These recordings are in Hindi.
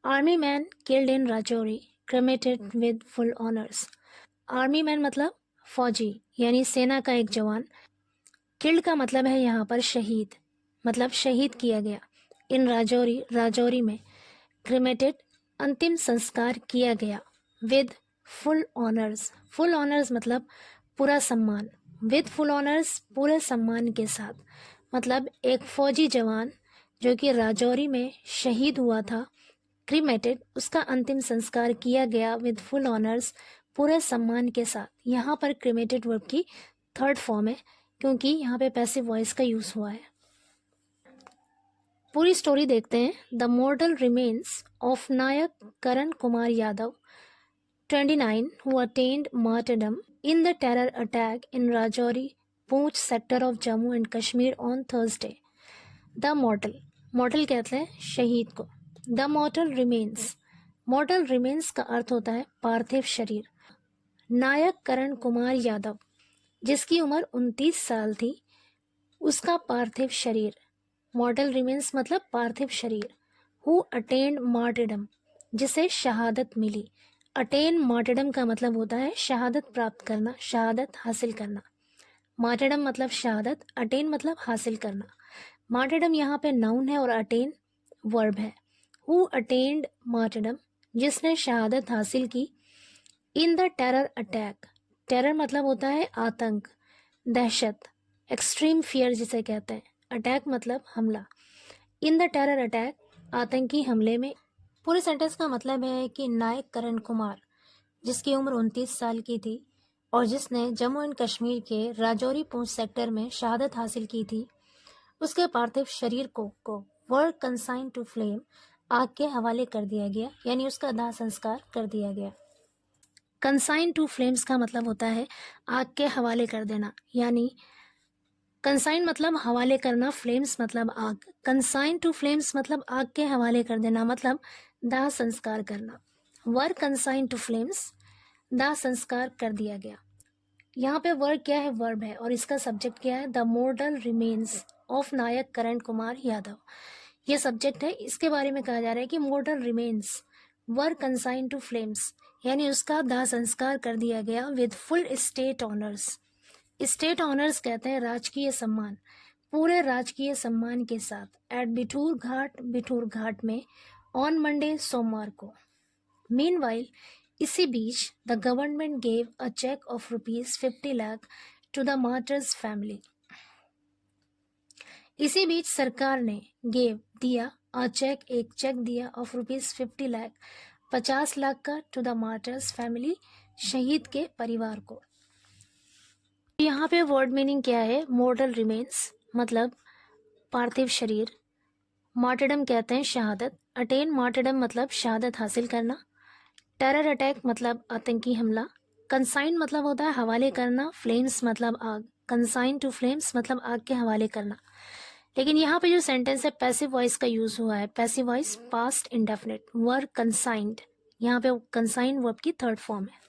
Army man killed in Rajouri cremated with full honours. Army man मतलब फौजी यानी सेना का एक जवान। किल्ड का मतलब है यहाँ पर शहीद, मतलब शहीद किया गया। इन राजौरी, राजौरी में। क्रेमेटेड अंतिम संस्कार किया गया। With full honours, full honours मतलब पूरा सम्मान। विद फुल ऑनर्स पूरे सम्मान के साथ, मतलब एक फौजी जवान जो कि राजौरी में शहीद हुआ था, क्रीमेटेड, उसका अंतिम संस्कार किया गया विद फुल ऑनर्स, पूरे सम्मान के साथ। यहाँ पर क्रीमेटेड वर्ब की थर्ड फॉर्म है क्योंकि यहाँ पे पैसिव वॉइस का यूज हुआ है। पूरी स्टोरी देखते हैं। The mortal remains of Naik Karan Kumar Yadav 29 who attained martyrdom in the terror attack in Rajouri, Poonch sector of Jammu and Kashmir on Thursday. The mortal, mortal कहते हैं शहीद को। The mortal remains, mortal remains का अर्थ होता है पार्थिव शरीर। नायक करण कुमार यादव, जिसकी उम्र 29 साल थी, उसका पार्थिव शरीर। मॉर्टल रिमेन्स मतलब पार्थिव शरीर। हु अटेन्ड मार्टिडम, जिसे शहादत मिली। अटेन मार्टिडम का मतलब होता है शहादत प्राप्त करना, शहादत हासिल करना। मार्टिडम मतलब शहादत, अटेन मतलब हासिल करना। मार्टिडम यहाँ पे नाउन है और अटेन वर्ब है। हु अटेन्ड मार्टिडम, जिसने शहादत हासिल की। In the terror attack, terror मतलब होता है आतंक, दहशत, एक्सट्रीम फियर जिसे कहते हैं। अटैक मतलब हमला। इन द टेरर अटैक, आतंकी हमले में। पूरे सेंटेंस का मतलब है कि नायक करण कुमार, जिसकी उम्र 29 साल की थी और जिसने जम्मू एंड कश्मीर के राजौरी पूंछ सेक्टर में शहादत हासिल की थी, उसके पार्थिव शरीर को वर कंसाइन टू फ्लेम, आग के हवाले कर दिया गया, यानी उसका दाह संस्कार कर दिया गया। कंसाइन टू फ्लेम्स का मतलब होता है आग के हवाले कर देना, यानी कंसाइन मतलब हवाले करना, फ्लेम्स मतलब आग। कंसाइन टू फ्लेम्स मतलब आग के हवाले कर देना, मतलब दाह संस्कार करना। वर कंसाइन टू फ्लेम्स, दाह संस्कार कर दिया गया। यहाँ पे वर्ब क्या है? वर्ब है और इसका सब्जेक्ट क्या है? The mortal remains of Naik Karan Kumar Yadav. ये सब्जेक्ट है। इसके बारे में कहा जा रहा है कि mortal remains were consign to flames, यानी उसका दाह संस्कार कर दिया गया with full state honours. State honours कहते हैं राजकीय सम्मान, पूरे राजकीय सम्मान के साथ। एट बिठूर घाट में ऑन मंडे, सोमवार को। मीनवाइल, इसी बीच the government gave a cheque of ₹50 lakh to the martyrs family. इसी बीच सरकार ने गेव दिया, अ चेक एक चेक दिया, ऑफ ₹50 लाख 50 लाख का, टू द मार्टर्स फैमिली शहीद के परिवार को। यहाँ पे वर्ड मीनिंग क्या है? मॉर्टल रिमेन्स मतलब पार्थिव शरीर। मार्टरडम कहते हैं शहादत। अटेन मार्टरडम मतलब शहादत हासिल करना। टेरर अटैक मतलब आतंकी हमला। कंसाइन मतलब होता है हवाले करना। फ्लेम्स मतलब आग। कंसाइन टू फ्लेम्स मतलब आग के हवाले करना। लेकिन यहाँ पे जो सेंटेंस है पैसिव वॉइस का यूज हुआ है। Passive voice past indefinite, were consigned. यहाँ पे कंसाइन वर्ब की थर्ड फॉर्म है।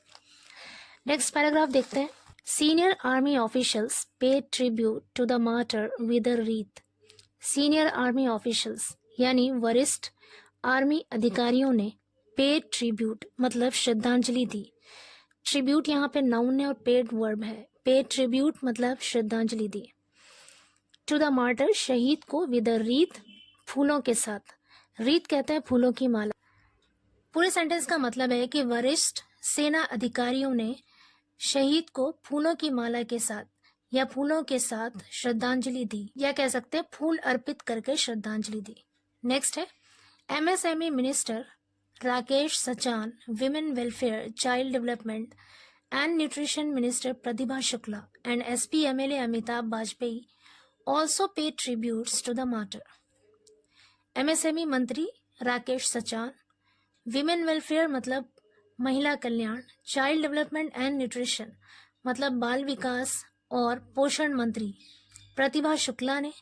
नेक्स्ट पैराग्राफ देखते हैं। Senior army officials pay tribute to the martyr with a wreath. Senior army officials यानी वरिष्ठ आर्मी अधिकारियों ने पे ट्रिब्यूट मतलब श्रद्धांजलि दी। ट्रिब्यूट यहाँ पे नाउन है और पेड वर्ब है। पे ट्रिब्यूट मतलब श्रद्धांजलि दी। टू द मार्टर शहीद को, विद अ रीथ फूलों के साथ। रीथ कहते हैं फूलों की माला। पूरे सेंटेंस का मतलब है कि वरिष्ठ सेना अधिकारियों ने शहीद को फूलों की माला के साथ या फूलों के साथ श्रद्धांजलि दी, या कह सकते हैं फूल अर्पित करके श्रद्धांजलि दी। नेक्स्ट है MSME minister Rakesh Sachan, women welfare, child development and nutrition minister Pratibha Shukla and SP MLA Amitabh Bajpai also pay tributes to the martyr. MSME मंत्री राकेश सचान, विमेन वेलफेयर मतलब महिला कल्याण, चाइल्ड डेवलपमेंट एंड न्यूट्रिशन मतलब बाल विकास और पोषण मंत्री प्रतिभा शुक्ला ने,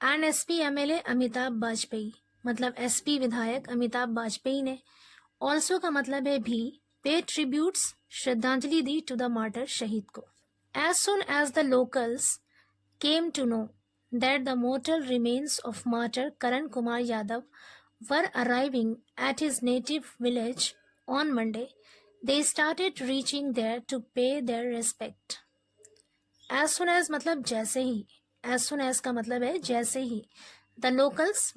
and SP MLA Amitabh Bajpai मतलब एसपी विधायक अमिताभ बाजपेयी ने, ऑल्सो का मतलब है भी, पे ट्रिब्यूट्स श्रद्धांजलि दी टू द मार्टर शहीद को। As soon as the locals came to know that the mortal remains of martyr Karan Kumar Yadav were arriving at his native village on Monday, they started reaching there to pay their respect. As soon as मतलब जैसे ही, as soon as का मतलब है जैसे ही, the locals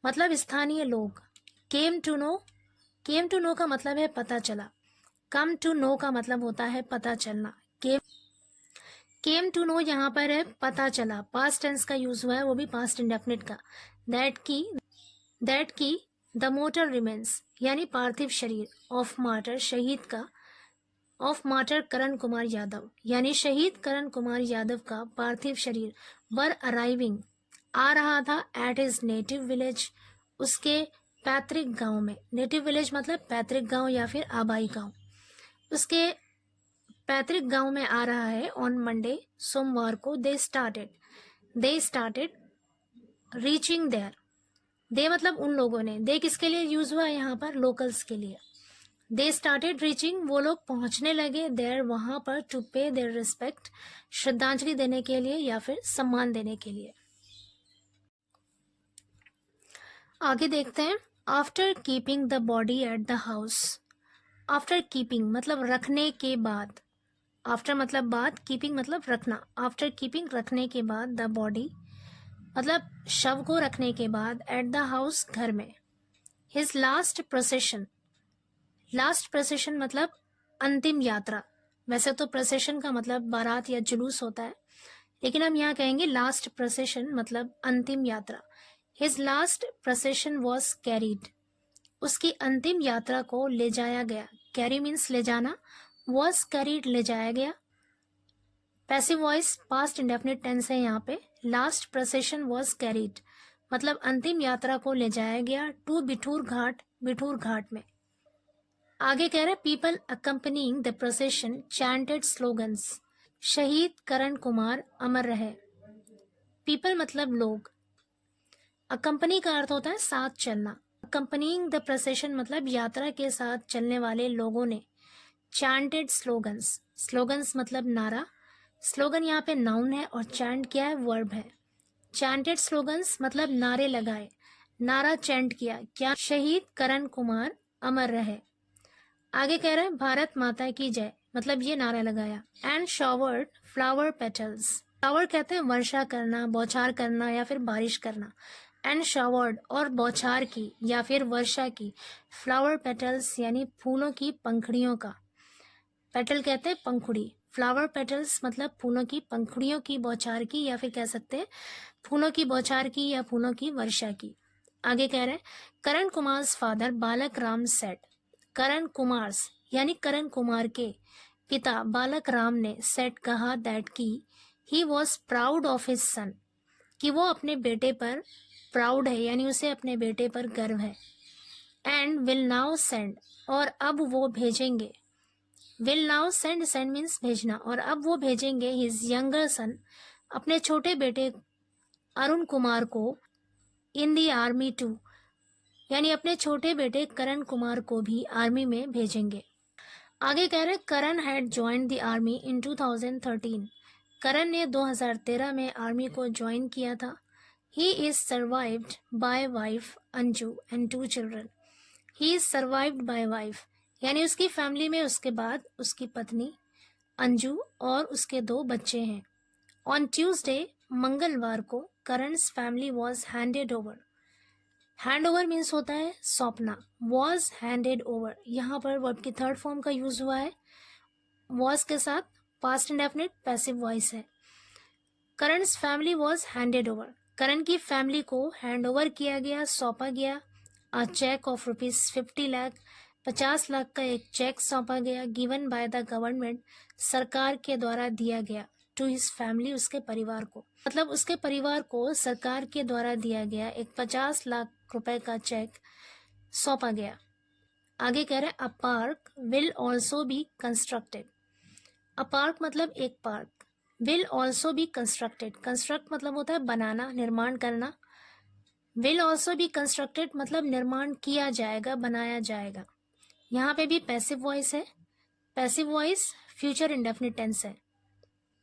मतलब स्थानीय लोग, came to know का मतलब है पता चला, come to know का मतलब होता है पता चलना, came to know यहाँ पर है पता चला, past tense का यूज हुआ है, वो भी past indefinite का, that की the mortal remains यानी पार्थिव शरीर of martyr शहीद का, ऑफ मार्टर करण कुमार यादव यानी शहीद करण कुमार यादव का पार्थिव शरीर वर अराइविंग आ रहा था एट हिज नेटिव विलेज उसके पैतृक गांव में। नेटिव विलेज मतलब पैतृक गांव या फिर आबाई गांव, उसके पैतृक गांव में आ रहा है ऑन मंडे सोमवार को। दे स्टार्टेड रीचिंग देयर, दे मतलब उन लोगों ने, दे किसके लिए यूज हुआ है यहाँ पर, लोकल्स के लिए। दे स्टार्टेड रीचिंग, वो लोग पहुंचने लगे, देयर वहां पर, टू पे देयर रिस्पेक्ट श्रद्धांजलि देने के लिए या फिर सम्मान देने के लिए। आगे देखते हैं, after keeping the body at the house. After keeping मतलब रखने के बाद, आफ्टर मतलब बाद, कीपिंग मतलब रखना, आफ्टर कीपिंग रखने के बाद, द बॉडी मतलब शव को रखने के बाद, एट द हाउस घर में। His last procession, last procession मतलब अंतिम यात्रा, वैसे तो प्रोसेशन का मतलब बारात या जुलूस होता है, लेकिन हम यहाँ कहेंगे लास्ट प्रोसेशन मतलब अंतिम यात्रा। His last procession was carried, उसकी अंतिम यात्रा को ले जाया गया, कैरी मीन्स ले जाना, वॉज कैरीड ले जाया गया। Passive voice past indefinite tense है यहाँ पे, लास्ट प्रोसेशन वॉज कैरीड मतलब अंतिम यात्रा को ले जाया गया, टू बिठूर घाट, बिठूर घाट में। आगे कह रहे people accompanying the procession chanted slogans, शहीद करण कुमार अमर रहे। पीपल मतलब लोग, अकम्पनी का अर्थ होता है साथ चलना, अकम्पनिंग द प्रोसेशन मतलब यात्रा के साथ चलने वाले लोगों ने, चैंटेड स्लोगन्स, स्लोगन्स मतलब नारा, स्लोगन यहाँ पे नाउन है और चैंट क्या है, वर्ब है। चैंटेड स्लोगन्स मतलब नारे लगाए, नारा चैंट किया, क्या, शहीद करण कुमार अमर रहे। आगे कह रहे हैं भारत माता की जय मतलब ये नारा लगाया। And showered flower petals, flower कहते हैं वर्षा करना, बौछार करना या फिर बारिश करना। एंड शॉवर्ड और बौछार की या फिर वर्षा की, फ्लावर पेटल्स यानी फूलों की पंखुड़ियों का, पेटल कहते हैं पंखुड़ी, फ्लावर पेटल्स मतलब फूलों की पंखुड़ियों की बौछार की या फिर कह सकते हैं फूलों की बौछार की या फूलों की वर्षा की। आगे कह रहे हैं करण कुमार्स फादर बालक राम सेट, करण कुमार्स यानी करण कुमार के पिता बालक राम ने सेट कहा, दैट की he was proud of his son, कि वो अपने बेटे पर प्राउड है यानी उसे अपने बेटे पर गर्व है। एंड विल नाउ सेंड और अब वो भेजेंगे, will now send, send means भेजना, और अब वो भेजेंगे हिज यंगर सन अपने छोटे बेटे अरुण कुमार को, इन दी आर्मी टू यानी अपने छोटे बेटे करण कुमार को भी आर्मी में भेजेंगे। आगे कह रहे Karan had joined the army in 2013, Karan ने 2013 में आर्मी को ज्वाइन किया था। He is survived by wife Anju and 2 children, he is survived by wife यानी उसकी फैमिली में उसके बाद उसकी पत्नी अंजू और उसके 2 बच्चे हैं। ऑन ट्यूसडे मंगलवार को Karan's family was handed over, hand over means होता है सौंपना, वॉज हैंडेड ओवर यहाँ पर वर्ब की थर्ड फॉर्म का यूज हुआ है, वॉज के साथ पास्ट इंडेफिनिट पैसिव वॉइस है। करण's फैमिली वॉज हैंडेड ओवर, करण की फैमिली को हैंड ओवर किया गया, सौंपा गया। अ चेक ऑफ ₹50 लाख, 50 लाख का एक चेक सौंपा गया, गिवन बाय द गवर्नमेंट सरकार के द्वारा दिया गया, टू हिज फैमिली उसके परिवार को, मतलब उसके परिवार को सरकार के द्वारा दिया गया एक 50 लाख रुपए का चेक सौंपा गया। आगे कह रहे a park will also be constructed, a park मतलब एक park, will also be constructed, construct मतलब होता है बनाना, निर्माण करना, विल ऑल्सो बी कंस्ट्रक्टेड मतलब निर्माण किया जाएगा, बनाया जाएगा। यहाँ पे भी पैसिव वॉइस है, passive voice future indefinite tense है।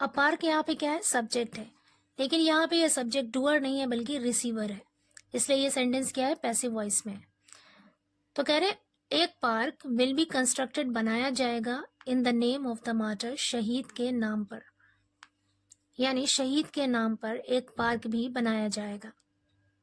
अ पार्क यहाँ पे क्या है, सब्जेक्ट है, लेकिन यहाँ पे यह सब्जेक्ट डूअर नहीं है बल्कि रिसीवर है, इसलिए ये सेंटेंस क्या है, पैसिव वॉइस में। तो कह रहे एक पार्क विल बी कंस्ट्रक्टेड, बनाया जाएगा, in the name of the martyr, शहीद के नाम पर, यानी शहीद के नाम पर एक पार्क भी बनाया जाएगा।